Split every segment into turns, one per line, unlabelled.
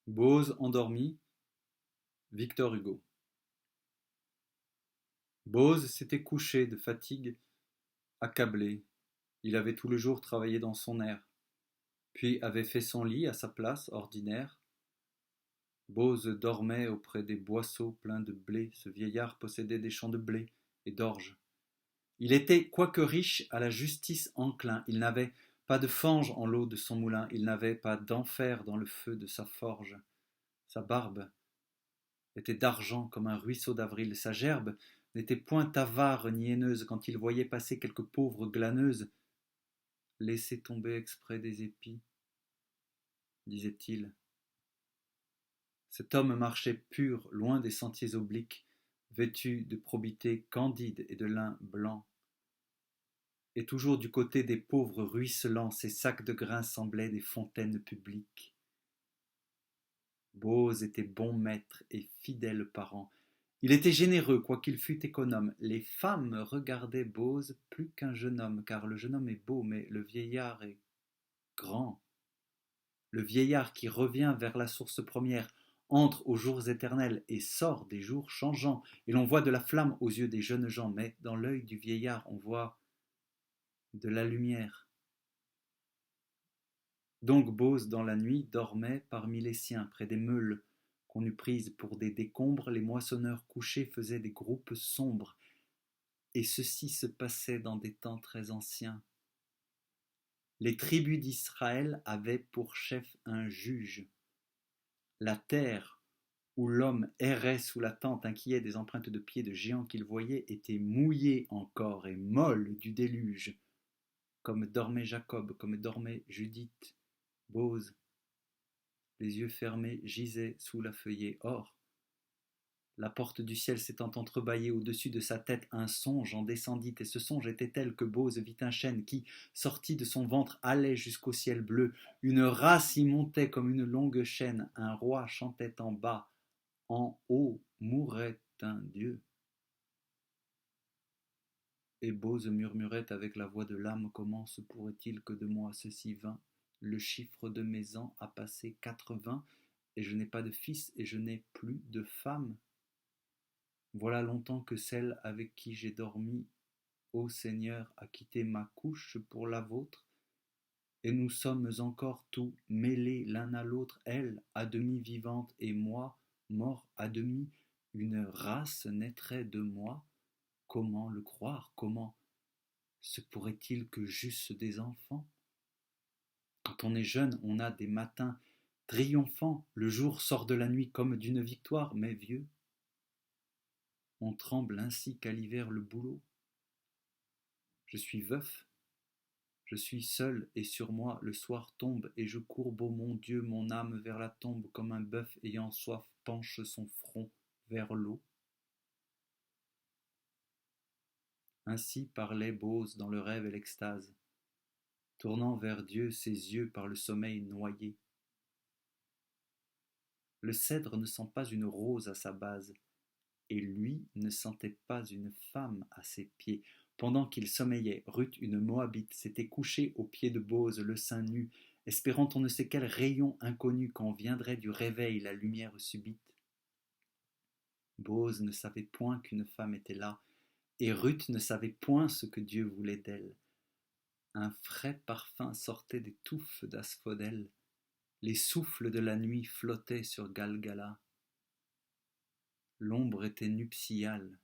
Bose endormi, Victor Hugo. Bose s'était couché de fatigue, accablé. Il avait tout le jour travaillé dans son air, puis avait fait son lit à sa place ordinaire. Bose dormait auprès des boisseaux pleins de blé. Ce vieillard possédait des champs de blé et d'orge. Il était, quoique riche, à la justice enclin. Il n'avait pas de fange en l'eau de son moulin. Il n'avait pas d'enfer dans le feu de sa forge. Sa barbe était d'argent comme un ruisseau d'avril. Sa gerbe n'était point avare ni haineuse. Quand il voyait passer quelque pauvre glaneuse, laissez tomber exprès des épis, disait-il. Cet homme marchait pur, loin des sentiers obliques, vêtu de probité candide et de lin blanc. Et toujours du côté des pauvres ruisselants, ses sacs de grains semblaient des fontaines publiques. Bose était bon maître et fidèle parent. Il était généreux, quoiqu'il fût économe. Les femmes regardaient Bose plus qu'un jeune homme, car le jeune homme est beau, mais le vieillard est grand. Le vieillard qui revient vers la source première entre aux jours éternels et sort des jours changeants, et l'on voit de la flamme aux yeux des jeunes gens, mais dans l'œil du vieillard on voit de la lumière. Donc Bose, dans la nuit, dormait parmi les siens, près des meules qu'on eût prises pour des décombres. Les moissonneurs couchés faisaient des groupes sombres, et ceci se passait dans des temps très anciens. Les tribus d'Israël avaient pour chef un juge. La terre où l'homme errait sous la tente inquiet des empreintes de pieds de géants qu'il voyait était mouillée encore et molle du déluge, comme dormait Jacob, comme dormait Judith. Bose, les yeux fermés, gisait sous la feuillée. Or, la porte du ciel s'étant entrebâillée au-dessus de sa tête, un songe en descendit, et ce songe était tel que Bose vit un chêne qui, sorti de son ventre, allait jusqu'au ciel bleu. Une race y montait comme une longue chaîne, un roi chantait en bas, en haut mourait un dieu. Et Bose murmurait avec la voix de l'âme, comment se pourrait-il que de moi ceci vint? Le chiffre de mes ans a passé 80, et je n'ai pas de fils, et je n'ai plus de femme. Voilà longtemps que celle avec qui j'ai dormi, ô Seigneur, a quitté ma couche pour la vôtre, et nous sommes encore tous mêlés l'un à l'autre, elle à demi vivante et moi mort à demi. Une race naîtrait de moi. Comment le croire? Comment se pourrait-il que j'eusse des enfants? Quand on est jeune, on a des matins triomphants, le jour sort de la nuit comme d'une victoire, mais vieux, on tremble ainsi qu'à l'hiver le bouleau. Je suis veuf, je suis seul, et sur moi le soir tombe, et je courbe, ô mon Dieu, mon âme vers la tombe, comme un bœuf ayant soif penche son front vers l'eau. Ainsi parlait Bose dans le rêve et l'extase, tournant vers Dieu ses yeux par le sommeil noyés. Le cèdre ne sent pas une rose à sa base, et lui ne sentait pas une femme à ses pieds. Pendant qu'il sommeillait, Ruth, une Moabite, s'était couchée aux pieds de Bose, le sein nu, espérant on ne sait quel rayon inconnu quand viendrait du réveil la lumière subite. Bose ne savait point qu'une femme était là, et Ruth ne savait point ce que Dieu voulait d'elle. Un frais parfum sortait des touffes d'asphodèle. Les souffles de la nuit flottaient sur Galgala. L'ombre était nuptiale,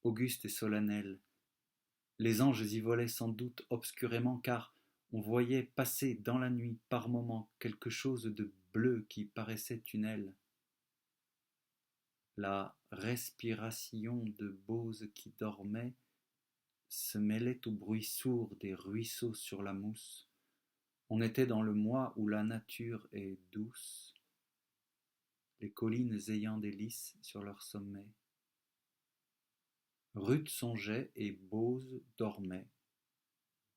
auguste et solennelle. Les anges y volaient sans doute obscurément, car on voyait passer dans la nuit par moments quelque chose de bleu qui paraissait une aile. La respiration de Bose qui dormait se mêlait au bruit sourd des ruisseaux sur la mousse. On était dans le mois où la nature est douce, les collines ayant des lys sur leur sommet. Ruth songeait et Bose dormait.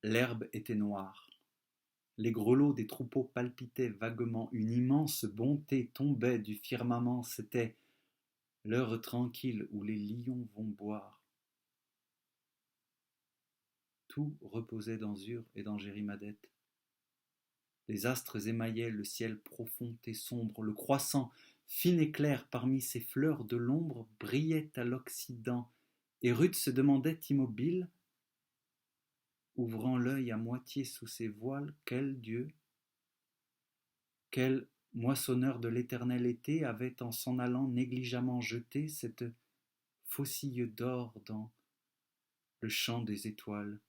L'herbe était noire. Les grelots des troupeaux palpitaient vaguement. Une immense bonté tombait du firmament. C'était l'heure tranquille où les lions vont boire. Tout reposait dans Ur et dans Jérimadette. Les astres émaillaient le ciel profond et sombre, le croissant, fin et clair parmi ces fleurs de l'ombre, brillait à l'Occident, et Ruth se demandait immobile, ouvrant l'œil à moitié sous ses voiles, quel Dieu, quel moissonneur de l'éternel été avait en s'en allant négligemment jeté cette faucille d'or dans le champ des étoiles.